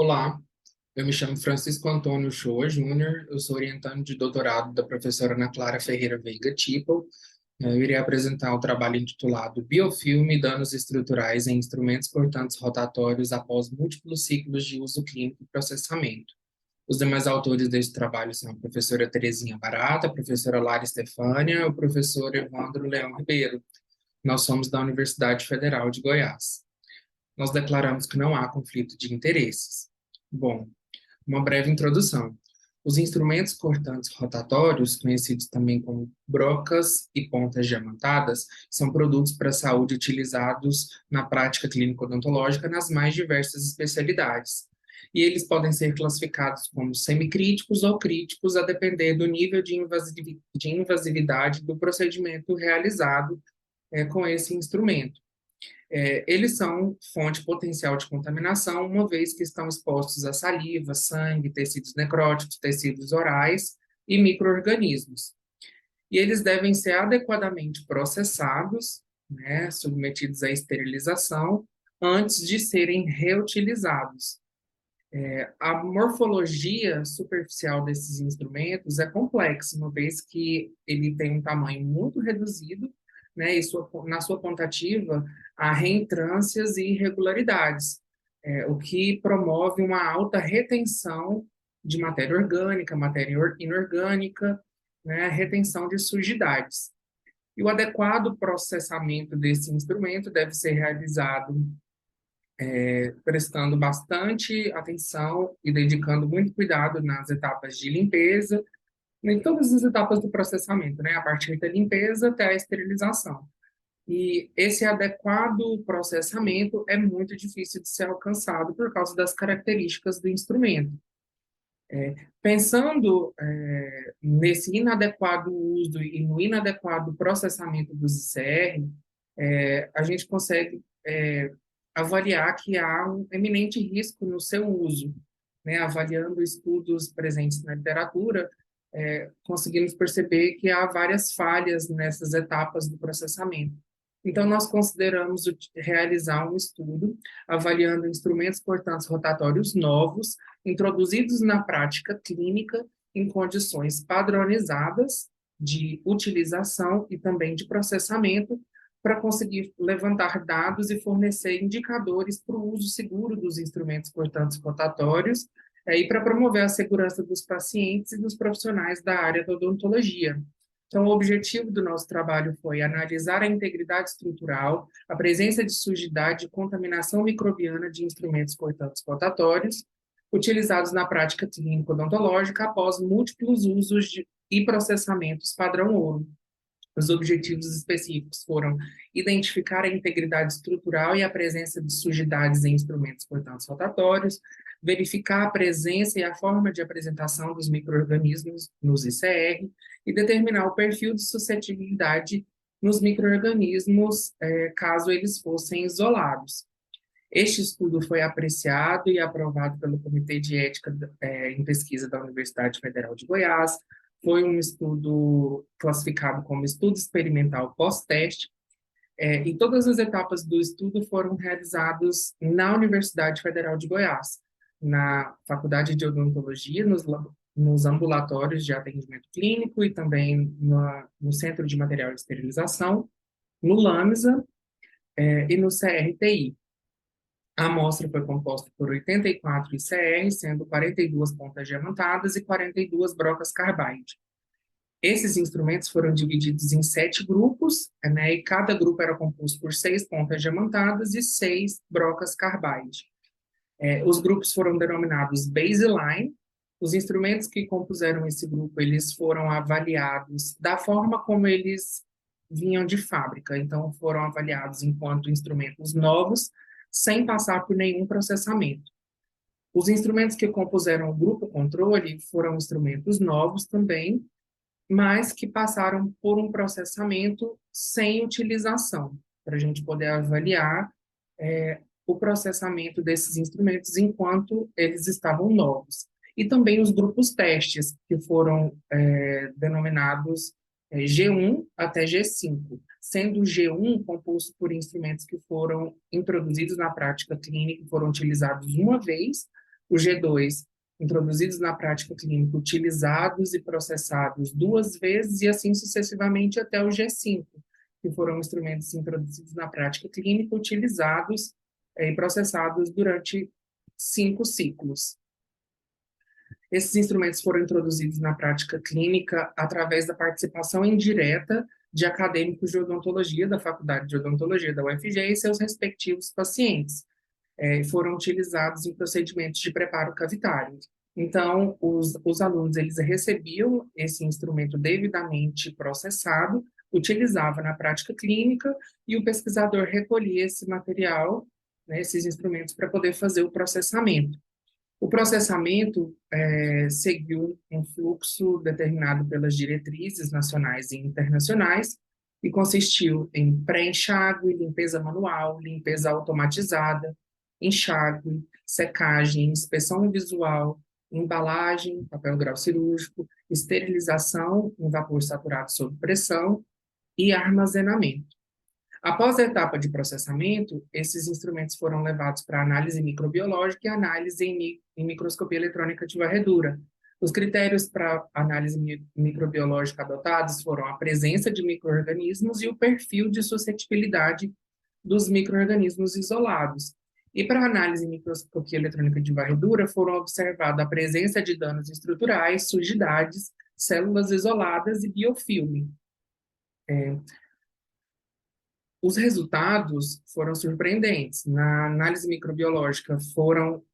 Olá, eu me chamo Francisco Antônio Shoa Júnior, eu sou orientando de doutorado da professora Ana Clara Ferreira Veiga Tipel. Eu irei apresentar o trabalho intitulado Biofilme e Danos Estruturais em Instrumentos Cortantes Rotatórios após múltiplos ciclos de uso clínico e processamento. Os demais autores deste trabalho são a professora Terezinha Barata, a professora Lara Estefânia e o professor Evandro Leão Ribeiro. Nós somos da Universidade Federal de Goiás. Nós declaramos que não há conflito de interesses. Bom, uma breve introdução. Os instrumentos cortantes rotatórios, conhecidos também como brocas e pontas diamantadas, são produtos para a saúde utilizados na prática clínico-odontológica nas mais diversas especialidades. E eles podem ser classificados como semicríticos ou críticos, a depender do nível de invasividade do procedimento realizado com esse instrumento. Eles são fonte potencial de contaminação, uma vez que estão expostos a saliva, sangue, tecidos necróticos, tecidos orais e micro-organismos. E eles devem ser adequadamente processados, né, submetidos à esterilização, antes de serem reutilizados. A morfologia superficial desses instrumentos é complexa, uma vez que ele tem um tamanho muito reduzido, né, e na sua pontativa há reentrâncias e irregularidades, o que promove uma alta retenção de matéria orgânica, matéria inorgânica, né, retenção de sujidades. E o adequado processamento desse instrumento deve ser realizado prestando bastante atenção e dedicando muito cuidado nas etapas de limpeza, em todas as etapas do processamento, né? A partir da limpeza até a esterilização. E esse adequado processamento é muito difícil de ser alcançado por causa das características do instrumento. Pensando nesse inadequado uso e no inadequado processamento dos ICR, a gente consegue avaliar que há um eminente risco no seu uso, né? Avaliando estudos presentes na literatura, conseguimos perceber que há várias falhas nessas etapas do processamento. Então, nós consideramos realizar um estudo avaliando instrumentos cortantes rotatórios novos, introduzidos na prática clínica em condições padronizadas de utilização e também de processamento, para conseguir levantar dados e fornecer indicadores para o uso seguro dos instrumentos cortantes rotatórios e para promover a segurança dos pacientes e dos profissionais da área da odontologia. Então, o objetivo do nosso trabalho foi analisar a integridade estrutural, a presença de sujidade e contaminação microbiana de instrumentos cortantes rotatórios, utilizados na prática clínico-odontológica após múltiplos usos e processamentos padrão ouro. Os objetivos específicos foram identificar a integridade estrutural e a presença de sujidades em instrumentos cortantes rotatórios, verificar a presença e a forma de apresentação dos micro-organismos nos ICR e determinar o perfil de suscetibilidade nos micro-organismos, caso eles fossem isolados. Este estudo foi apreciado e aprovado pelo Comitê de Ética em Pesquisa da Universidade Federal de Goiás. Foi um estudo classificado como estudo experimental pós-teste, e todas as etapas do estudo foram realizadas na Universidade Federal de Goiás, na Faculdade de Odontologia, nos ambulatórios de atendimento clínico e também no Centro de Material de Esterilização, no LAMSA e no CRTI. A amostra foi composta por 84 ICR, sendo 42 pontas diamantadas e 42 brocas carbide. Esses instrumentos foram divididos em 7 grupos, né, e cada grupo era composto por 6 pontas diamantadas e 6 brocas carbide. Os grupos foram denominados baseline. Os instrumentos que compuseram esse grupo, eles foram avaliados da forma como eles vinham de fábrica. Então, foram avaliados enquanto instrumentos novos, sem passar por nenhum processamento. Os instrumentos que compuseram o grupo controle foram instrumentos novos também, mas que passaram por um processamento sem utilização, para a gente poder avaliar o processamento desses instrumentos enquanto eles estavam novos. E também os grupos testes, que foram denominados G1 até G5, sendo o G1 composto por instrumentos que foram introduzidos na prática clínica e foram utilizados uma vez, O G2, introduzidos na prática clínica, utilizados e processados 2 vezes, e assim sucessivamente até o G5, que foram instrumentos introduzidos na prática clínica, utilizados e processados durante 5 ciclos. Esses instrumentos foram introduzidos na prática clínica através da participação indireta de acadêmicos de odontologia da Faculdade de Odontologia da UFG e seus respectivos pacientes. Foram utilizados em procedimentos de preparo cavitário. Então, os alunos, eles recebiam esse instrumento devidamente processado, utilizava na prática clínica e o pesquisador recolhia esse material, né, esses instrumentos, para poder fazer o processamento. O processamento seguiu um fluxo determinado pelas diretrizes nacionais e internacionais e consistiu em pré-enxágue, limpeza manual, limpeza automatizada, enxágue, secagem, inspeção visual, embalagem, papel grau cirúrgico, esterilização em vapor saturado sob pressão e armazenamento. Após a etapa de processamento, esses instrumentos foram levados para análise microbiológica e análise em microscopia eletrônica de varredura. Os critérios para análise microbiológica adotados foram a presença de micro-organismos e o perfil de suscetibilidade dos micro-organismos isolados. E para análise em microscopia eletrônica de varredura, foram observados a presença de danos estruturais, sujidades, células isoladas e biofilme. Os resultados foram surpreendentes. Na análise microbiológica, foram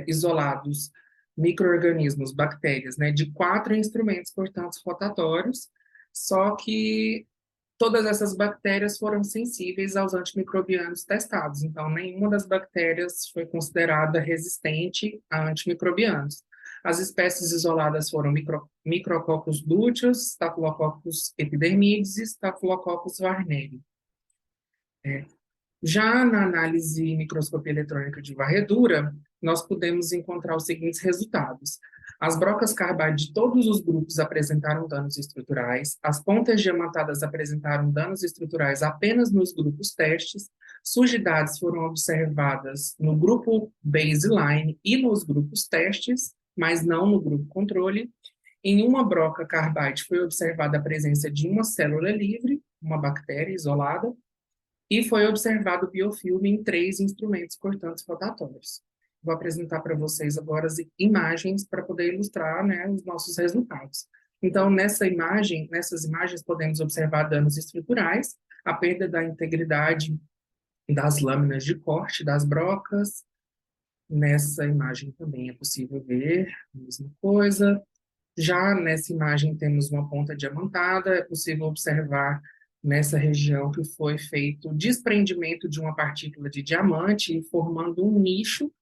isolados micro-organismos, bactérias, né, de 4 instrumentos, portanto, rotatórios, só que todas essas bactérias foram sensíveis aos antimicrobianos testados, então nenhuma das bactérias foi considerada resistente a antimicrobianos. As espécies isoladas foram Micrococcus luteus, Staphylococcus epidermidis e Staphylococcus warneri. Já na análise microscopia eletrônica de varredura, nós podemos encontrar os seguintes resultados. As brocas carbide de todos os grupos apresentaram danos estruturais, as pontas diamantadas apresentaram danos estruturais apenas nos grupos testes, sujidades foram observadas no grupo baseline e nos grupos testes, mas não no grupo controle. Em uma broca carbide foi observada a presença de uma célula livre, uma bactéria isolada, e foi observado biofilme em 3 instrumentos cortantes rotatórios. Vou apresentar para vocês agora as imagens para poder ilustrar, né, os nossos resultados. Então, nessas imagens podemos observar danos estruturais, a perda da integridade das lâminas de corte das brocas. Nessa imagem também é possível ver a mesma coisa. Já nessa imagem temos uma ponta diamantada, é possível observar nessa região que foi feito o desprendimento de uma partícula de diamante, formando um nicho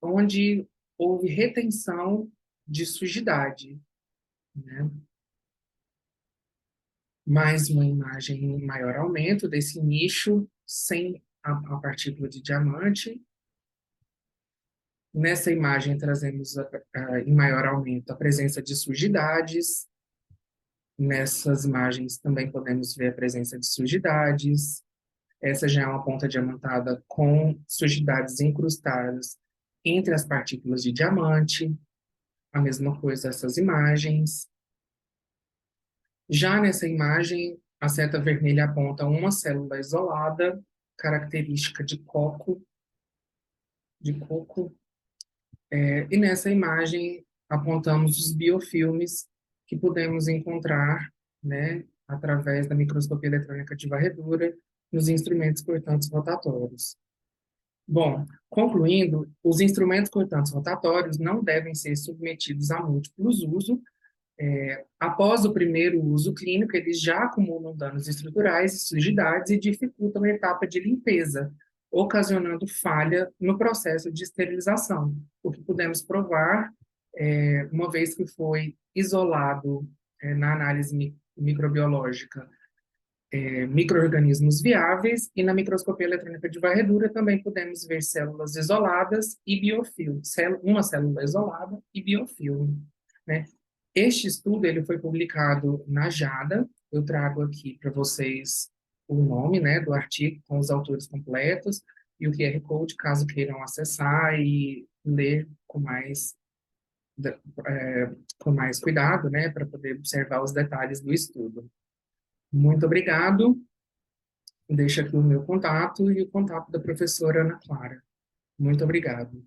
onde houve retenção de sujidade, né? Mais uma imagem em maior aumento desse nicho sem a partícula de diamante. Nessa imagem trazemos em maior aumento a presença de sujidades. Nessas imagens também podemos ver a presença de sujidades. Essa já é uma ponta diamantada com sujidades incrustadas entre as partículas de diamante. A mesma coisa essas imagens. Já nessa imagem, a seta vermelha aponta uma célula isolada, característica de coco. E nessa imagem apontamos os biofilmes que podemos encontrar, né, através da microscopia eletrônica de varredura nos instrumentos cortantes rotatórios. Bom, concluindo, os instrumentos cortantes rotatórios não devem ser submetidos a múltiplos usos. Após o primeiro uso clínico, eles já acumulam danos estruturais e sujidades e dificultam a etapa de limpeza, ocasionando falha no processo de esterilização, o que podemos provar, uma vez que foi isolado na análise microbiológica micro-organismos viáveis, e na microscopia eletrônica de varredura também podemos ver células isoladas e biofilme, uma célula isolada e biofilme, né? Este estudo ele foi publicado na JADA. Eu trago aqui para vocês o nome, né, do artigo com os autores completos e o QR Code, caso queiram acessar e ler da- com mais cuidado, né, para poder observar os detalhes do estudo. Muito obrigado. Deixo aqui o meu contato e o contato da professora Ana Clara. Muito obrigado.